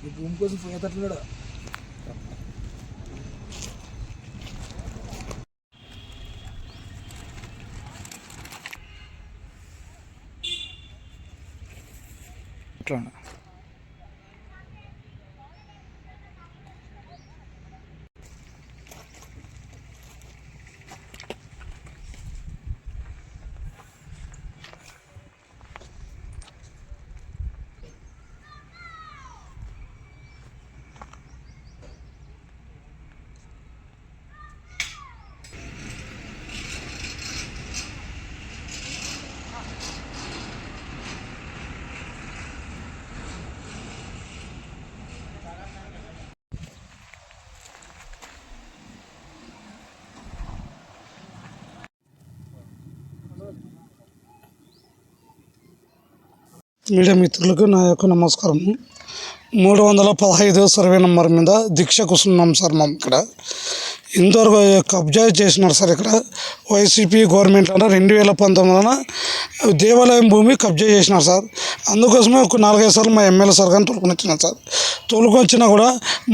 ఈ భూమి కోసం పోయేటట్లు ఇట్లా మీడియా మిత్రులకు నా యొక్క నమస్కారం. 315 సర్వే నెంబర్ మీద దీక్ష కూర్చున్నాం సార్. మేము ఇక్కడ ఇంతవరకు కబ్జా చేసినారు సార్. ఇక్కడ వైసీపీ గవర్నమెంట్లో 2019లో దేవాలయం భూమి కబ్జా చేసినారు సార్. అందుకోసమే ఒక 4-5 సార్లు మా ఎమ్మెల్యే సార్ కానీ తోలుకొని వచ్చినారు సార్. తోలుకొని వచ్చినా కూడా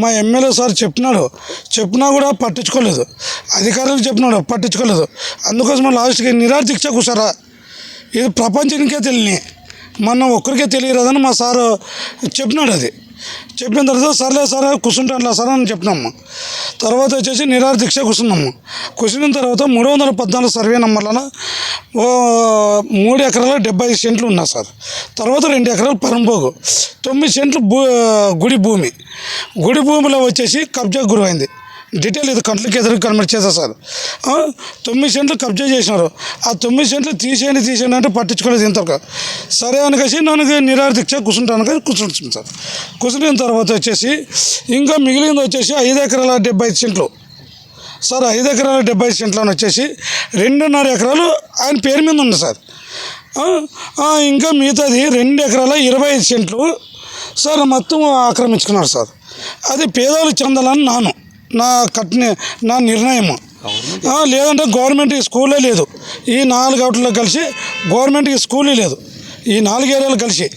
మా ఎమ్మెల్యే సార్ చెప్పినా కూడా పట్టించుకోలేదు. అధికారులు చెప్పినాడు, పట్టించుకోలేదు. అందుకోసమే లాస్ట్కి నిరాహార దీక్ష కూర్చారా. ఇది ప్రపంచానికే తెలియని, మొన్న ఒక్కరికే తెలియరాదని మా సారు చెప్పినాడు. అది చెప్పిన తర్వాత సర్లే సార్ కూర్చుంటానులే సార్ అని చెప్పినాము. తర్వాత వచ్చేసి నిరాహార దీక్ష కూర్చున్నాము. కూర్చున్న తర్వాత 314 సర్వే నెంబర్లను 3 ఎకరాల 75 సెంట్లు ఉన్నా సార్. తర్వాత 2 ఎకరాలు పరంపోగు, 9 సెంట్లు గుడి భూమిలో వచ్చేసి కబ్జా గురైంది. డీటెయిల్ ఇది కంట్లకి ఎదురు కన్వర్ట్ చేశారు సార్. 9 సెంట్లు కబ్జా చేసినారు. ఆ 9 సెంట్లు తీసేయండి అంటే పట్టించుకోలేదు ఇంతవరకు. సరే అనుకేసి నన్ను నిరాహార దీక్ష కూర్చుంటుంది సార్. కూర్చున్న తర్వాత వచ్చేసి ఇంకా మిగిలింది వచ్చేసి 5 ఎకరాల 75 సెంట్లు సార్. 5 ఎకరాల 75 సెంట్లను వచ్చేసి 2.5 ఎకరాలు ఆయన పేరు మీద ఉంది సార్. ఇంకా మిగతాది 2 ఎకరాల 25 సెంట్లు సార్ మొత్తం ఆక్రమించుకున్నారు సార్. అది పేదవాళ్ళు చెందాలని నా నిర్ణయం. లేదంటే గవర్నమెంట్కి స్కూలే లేదు. ఈ 4 అవుట్లలో కలిసి గవర్నమెంట్కి స్కూలే లేదు. ఈ 4 ఏరియాలు కలిసి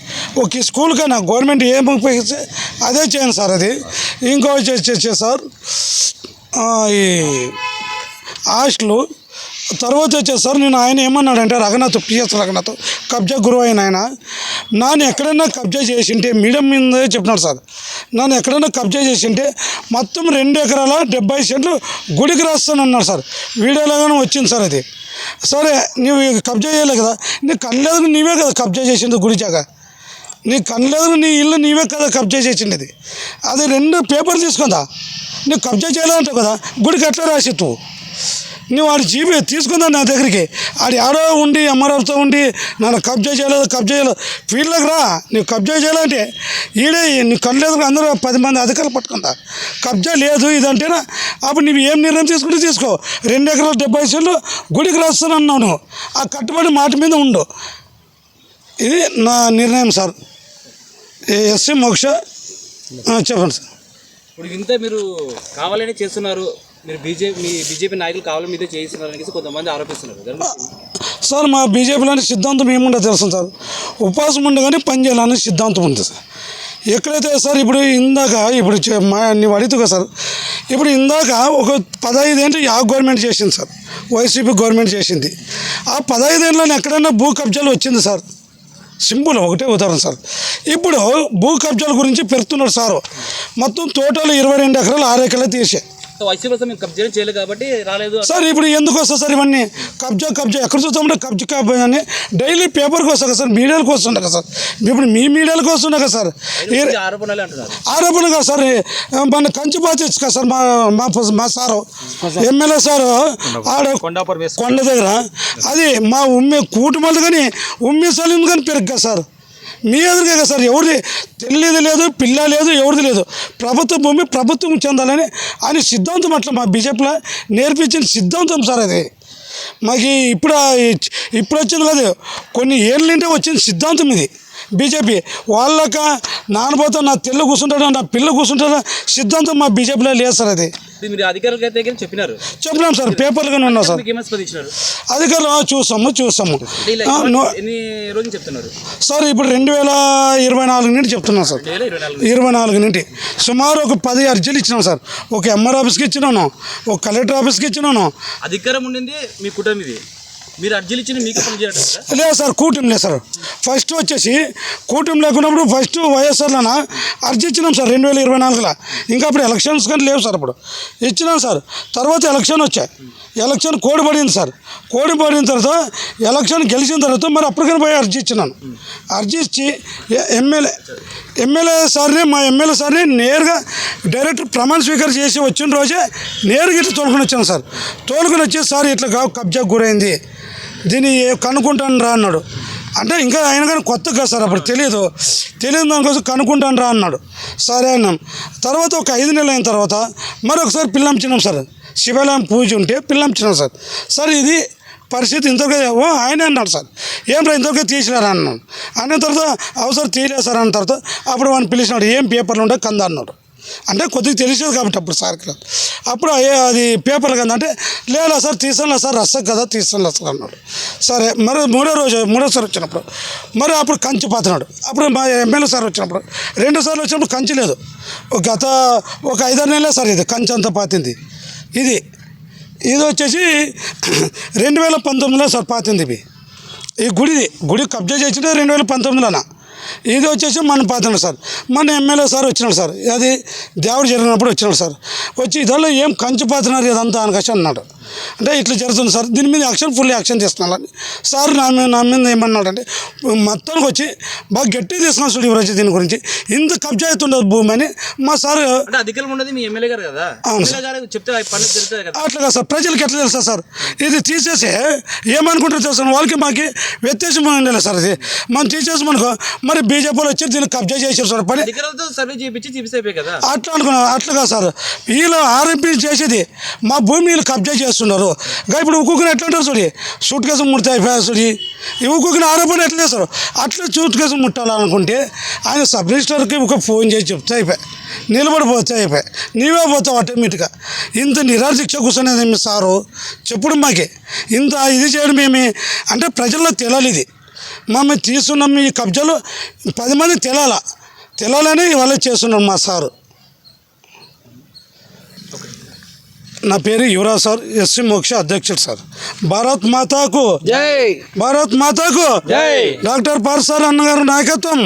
ఒక స్కూల్ కన్నా గవర్నమెంట్ ఏం ఉపయోగిస్తే అదే చేయండి సార్. అది ఇంకో వచ్చేసి సార్ ఈ హాస్టలు. తర్వాత వచ్చేసి సార్ నేను ఆయన ఏమన్నాడంటే పిఎస్ రఘునాథ్ కబ్జా గురువు ఆయన నన్ను ఎక్కడైనా కబ్జా చేసింటే మీడియం మీద చెప్పినాడు సార్. నన్ను ఎక్కడైనా కబ్జా చేసింటే మొత్తం 2 ఎకరాల 70 సెంట్లు గుడికి రాస్తానన్నాడు సార్. వీడియోలోగానే వచ్చింది సార్. అది సరే నువ్వు కబ్జా చేయలే కదా, నీ కనలేదు, నీవే కదా కబ్జా చేసింది గుడి జాగా. నీ కనలేదు, నీ ఇల్లు నీవే కదా కబ్జా చేసింది. అది 2 పేపర్లు తీసుకుందా. నువ్వు కబ్జా చేయాలంటావు కదా, గుడికి ఎట్లా రాసిత్తు. నువ్వు వాడి జీబీ తీసుకుందా నా దగ్గరికి. ఆడి ఆడో ఉండి ఎంఆర్ఎఫ్తో ఉండి నన్ను కబ్జా చేయలేదు ఫీల్డ్లోకి రా. నువ్వు కబ్జా చేయాలంటే ఈడే నువ్వు కనలేదు అందరూ 10 మంది అధికారులు పట్టుకుందా. కబ్జా లేదు ఇదంటేనా అప్పుడు నువ్వు ఏం నిర్ణయం తీసుకుంటే తీసుకో. 2 ఎకరాల 70 సెంట్లు గుడికి రాస్తానన్నావు. నువ్వు ఆ కట్టుబడి మాట మీద ఉండు. ఇది నా నిర్ణయం సార్. ఎస్సీ మోక్ష చెప్పండి సార్. ఇప్పుడు ఇంత మీరు కావాలని చేస్తున్నారు, మీరు బీజేపీ నాయకులు కావాలని మీదే చేయిస్తున్నారని కొంతమంది ఆరోపిస్తున్నారు సార్. మా బీజేపీలోని సిద్ధాంతం ఏముండో తెలుసు సార్. ఉపవాసం ఉండగానే పని చేయాలని సిద్ధాంతం ఉంది సార్. ఎక్కడైతే సార్ ఇప్పుడు నువ్వు అడుగుతుగా సార్. ఇప్పుడు ఇందాక ఒక 15 ఏళ్ళు గవర్నమెంట్ చేసింది సార్. వైసీపీ గవర్నమెంట్ చేసింది. ఆ 15 ఏళ్ళని ఎక్కడైనా భూ కబ్జాలు వచ్చింది సార్. సింపుల్ ఒకటే ఉదాహరణ సార్. ఇప్పుడు భూ కబ్జాల గురించి పెడుతున్నాడు సారు. మొత్తం టోటల్ 22 ఎకరాలు 6 ఎకరాలు తీసే వైసీపీ కబ్జా చేయలేదు కాబట్టి రాలేదు సార్. ఇప్పుడు ఎందుకు వస్తుంది సార్ ఇవన్నీ కబ్జా ఎక్కడ చూస్తామంటే కబ్జా అని డైలీ పేపర్కి వస్తా కదా సార్, మీడియాలకు వస్తుండే కదా సార్. ఇప్పుడు మీ మీడియాలకు వస్తుండే కదా సార్. ఆరోపణ కదా సార్. మన కంచిపాతి కదా సార్ మా సారు ఎమ్మెల్యే సారు ఆడ కొండ దగ్గర అది మా కూటుమల్ది కానీ సలీం కానీ పెరుగు కదా సార్. మీ ఎదురుగా కదా సార్. ఎవరిది తెలియదు లేదు, పిల్ల లేదు, ఎవరిది లేదు. ప్రభుత్వ భూమి ప్రభుత్వం చెందాలని అని సిద్ధాంతం అట్లా మా బీజేపీలో నేర్పించిన సిద్ధాంతం సార్. అది మాకు ఇప్పుడు వచ్చింది కాదు, కొన్ని ఏళ్ళ నుండే వచ్చిన సిద్ధాంతం ఇది. బీజేపీ వాళ్ళక నానబోతా నా తెల్ల కూర్చుంటాడు, నా పిల్ల కూర్చుంటాడు సిద్ధాంతం మా బీజేపీలో లేదు సార్. అది ఇది మీరు అధికారులకు అయితే చెప్పినారు, చెప్పినాం సార్, పేపర్లుగానే ఉన్నాం సార్. మీకు ఏమైనా స్పందించినారు? అధికారులు చూస్తాము అంటే ఇలా ఎన్ని రోజులు చెప్తున్నారు సార్? ఇప్పుడు 2024 నుండి చెప్తున్నాం సార్. 24 నుండి సుమారు ఒక 10 అర్జీలు ఇచ్చినాం సార్. ఒక ఎంఆర్ ఆఫీస్కి ఇచ్చినాను, ఒక కలెక్టర్ ఆఫీస్కి ఇచ్చినాను. అధికారం ఉండింది మీ కుటుంబం, మీరు అర్జీలు ఇచ్చిన మీకు పని చేయడం లేదు సార్, కూటమి లేదు సార్. ఫస్ట్ వచ్చేసి కూటమి లేకున్నప్పుడు ఫస్ట్ వైఎస్ఆర్లోన అర్జీ ఇచ్చినాం సార్ 2024లో. ఇంకా అప్పుడు ఎలక్షన్స్ కానీ లేవు సార్. అప్పుడు ఇచ్చినాం సార్. తర్వాత ఎలక్షన్ వచ్చాయి, ఎలక్షన్ కోడ్ పడింది సార్. కోడ్ పడిన తర్వాత ఎలక్షన్ గెలిచిన తర్వాత మరి అప్పటికైనా పోయి అర్జీ ఇచ్చినాను. అర్జీ ఇచ్చి ఎమ్మెల్యే సార్ని, మా ఎమ్మెల్యే సార్ని నేరుగా డైరెక్ట్ ప్రమాణ స్వీకారం చేసి వచ్చిన రోజే నేరుగా ఇట్లా తోలుకొని వచ్చాను సార్. తోలుకొని వచ్చి సార్ ఇట్లా కబ్జాకు గురైంది, దీన్ని కనుక్కుంటాను రా అన్నాడు. అంటే ఇంకా ఆయన కానీ కొత్త కదా సార్, అప్పుడు తెలియదు దానికోసం కనుక్కుంటాను రా అన్నాడు. సరే అన్నాం. తర్వాత ఒక 5 నెలలు అయిన తర్వాత మరొకసారి పిల్లంచినాం సార్. శివాలయం పూజ ఉంటే పిల్లంచినాం సార్. సార్ ఇది పరిస్థితి ఇంతవరకు ఆయన అన్నాడు సార్. ఏం రా ఇంతవరకు తీసినారా అన్నాడు. అన్న తర్వాత అవసరం తీయలేదు సార్ అన్న తర్వాత అప్పుడు వాడిని పిలిచినాడు. ఏం పేపర్లు ఉంటే కంద అన్నాడు. అంటే కొద్దిగా తెలిసేది కాబట్టి అప్పుడు సార్కి. అప్పుడు అది పేపర్లు కదా అంటే లేదా సార్ తీసానులే సార్, రస్సకు కదా తీసానులే సార్ అన్నాడు. సరే మరి మూడోసారి వచ్చినప్పుడు మరి అప్పుడు కంచి పాతున్నాడు. అప్పుడు మా ఎమ్మెల్యే సార్ వచ్చినప్పుడు 2 సార్లు వచ్చినప్పుడు కంచి లేదు. గత ఒక 5-6 నెలలే సార్ ఇది కంచి అంతా పాతింది. ఇది వచ్చేసి 2019లో సార్ పాతింది. ఈ గుడి కబ్జా చేసింది 2019లోన. ఇది వచ్చేసి మన పాత్ర సార్. మన ఎమ్మెల్యే సార్ వచ్చినాడు సార్. అది దేవుడు జరిగినప్పుడు వచ్చినాడు సార్. వచ్చి ఇదల్లో ఏం కంచి పాతున్నారు ఇదంతా అనకసి అన్నాడు. అంటే ఇట్లా జరుగుతుంది సార్, దీని మీద ఫుల్ యాక్షన్ తీసుకున్నాను సార్. నా మీద ఏమన్నాడంటే మొత్తానికి వచ్చి బాగా గట్టిగా తీసుకున్నాను చూడు ఇవ్వచ్చు దీని గురించి. ఇంత కబ్జా అవుతుండదు భూమి అని మా సార్. అధికారం ఉండదు మీ ఎమ్మెల్యే గారు కదా, చెప్తే అట్లాగా సార్. ప్రజలకు ఎట్లా తెలుసా సార్? ఇది తీసేసి ఏమనుకుంటారు తెలుసా, వాళ్ళకి మాకు వ్యత్యాసం ఉండలేదు సార్. ఇది మనం తీసేసి మనకు మరి బీజేపీలో వచ్చి దీన్ని కబ్జా చేసారు సార్. పని సర్వే చేయించి కదా అట్లా అనుకున్నాను. అట్లాగా సార్, వీళ్ళు ఆర్ఎంపీ చేసేది మా భూమి వీళ్ళు కబ్జా చేస్తున్నారు. ఇప్పుడు ఒక్కొక్కరు ఎట్లా ఉంటారు చూడి, సూట్ కేసు ముడతా అయిపోయా చూడి. ఒక్కొక్కరు ఆరోపణ ఎట్లా చేస్తారు. అట్లా సూట్ కేసు ముట్టాలనుకుంటే ఆయన సబ్ రిజిస్టర్కి ఒక ఫోన్ చేసి చెప్తే అయిపోయి నిలబడిపోతే అయిపోయి నీవే పోతావు ఆటోమేటిక్గా. ఇంత నిరాశిక్ష కూర్చునేది మీ సారు చెప్పుడు మాకే. ఇంత ఇది చేయడం ఏమి అంటే ప్రజల్లో తెలాలి. ఇది మేము తీసుకున్నాం ఈ కబ్జాలు 10 మంది తెలాలని వాళ్ళే చేస్తున్నాం మా సారు. నా పేరు యువరాజ్ సార్, ఎస్సీ మోక్ష అధ్యక్షుడు సార్. భారత్ మాతాకు జై, భారత్ మాతాకు జై. డాక్టర్ పార్ సార్ అన్నగారు నాయకత్వం.